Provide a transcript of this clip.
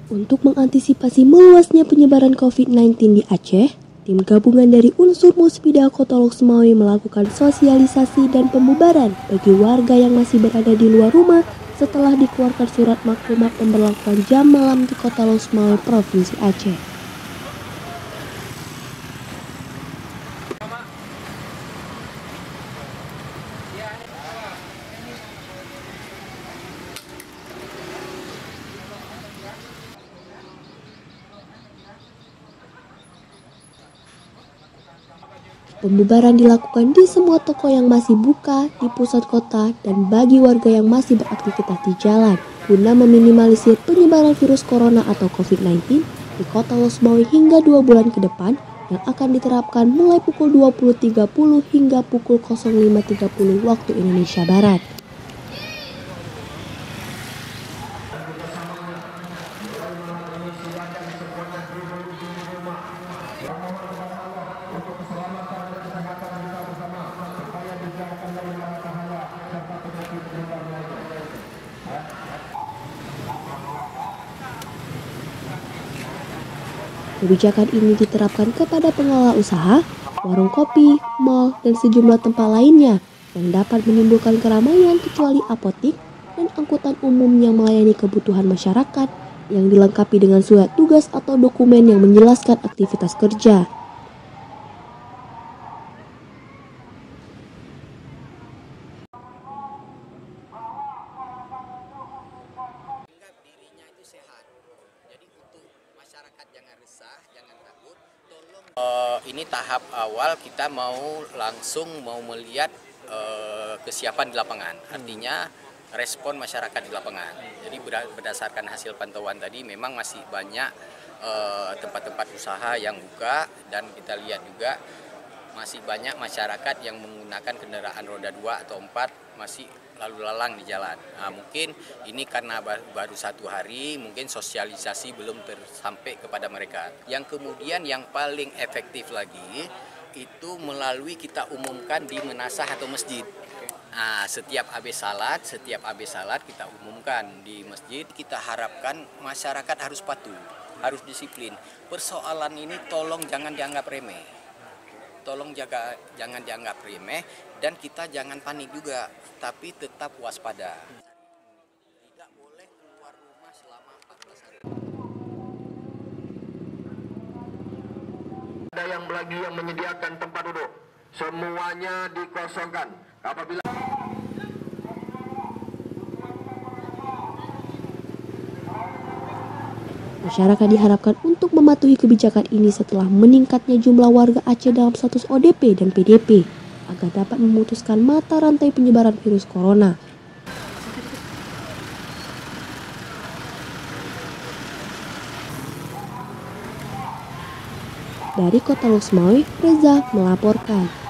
Untuk mengantisipasi meluasnya penyebaran COVID-19 di Aceh, tim gabungan dari unsur Musbida Kota Lok Sumawe melakukan sosialisasi dan pembubaran bagi warga yang masih berada di luar rumah setelah dikeluarkan surat maklumat pemberlakuan jam malam di Kota Lok Sumawe, Provinsi Aceh. Pembubaran dilakukan di semua toko yang masih buka di pusat kota dan bagi warga yang masih beraktivitas di jalan guna meminimalisir penyebaran virus corona atau COVID-19 di Kota Lok Sumawe hingga 2 bulan ke depan yang akan diterapkan mulai pukul 20.30 hingga pukul 05.30 waktu Indonesia Barat. Kebijakan ini diterapkan kepada pengelola usaha, warung kopi, mal, dan sejumlah tempat lainnya yang dapat menimbulkan keramaian kecuali apotik dan angkutan umum yang melayani kebutuhan masyarakat yang dilengkapi dengan surat tugas atau dokumen yang menjelaskan aktivitas kerja. Masyarakat jangan resah, jangan takut. Ini tahap awal kita mau melihat kesiapan di lapangan. Artinya respon masyarakat di lapangan. Jadi berdasarkan hasil pantauan tadi memang masih banyak tempat-tempat usaha yang buka dan kita lihat juga masih banyak masyarakat yang menggunakan kendaraan roda 2 atau 4 masih lalu lalang di jalan. Nah, mungkin ini karena baru 1 hari, mungkin sosialisasi belum sampai kepada mereka. Yang kemudian yang paling efektif lagi itu melalui kita umumkan di menasah atau masjid. Nah, setiap habis salat kita umumkan di masjid. Kita harapkan masyarakat harus patuh, harus disiplin. Persoalan ini tolong jangan dianggap remeh. Jangan dianggap remeh dan kita jangan panik juga, tapi tetap waspada. Tidak boleh keluar rumah selama 14 hari. Ada yang lagi yang menyediakan tempat duduk, semuanya dikosongkan. Apabila Masyarakat diharapkan untuk mematuhi kebijakan ini setelah meningkatnya jumlah warga Aceh dalam status ODP dan PDP agar dapat memutuskan mata rantai penyebaran virus corona. Dari Kota Lok Sumawe, Reza melaporkan.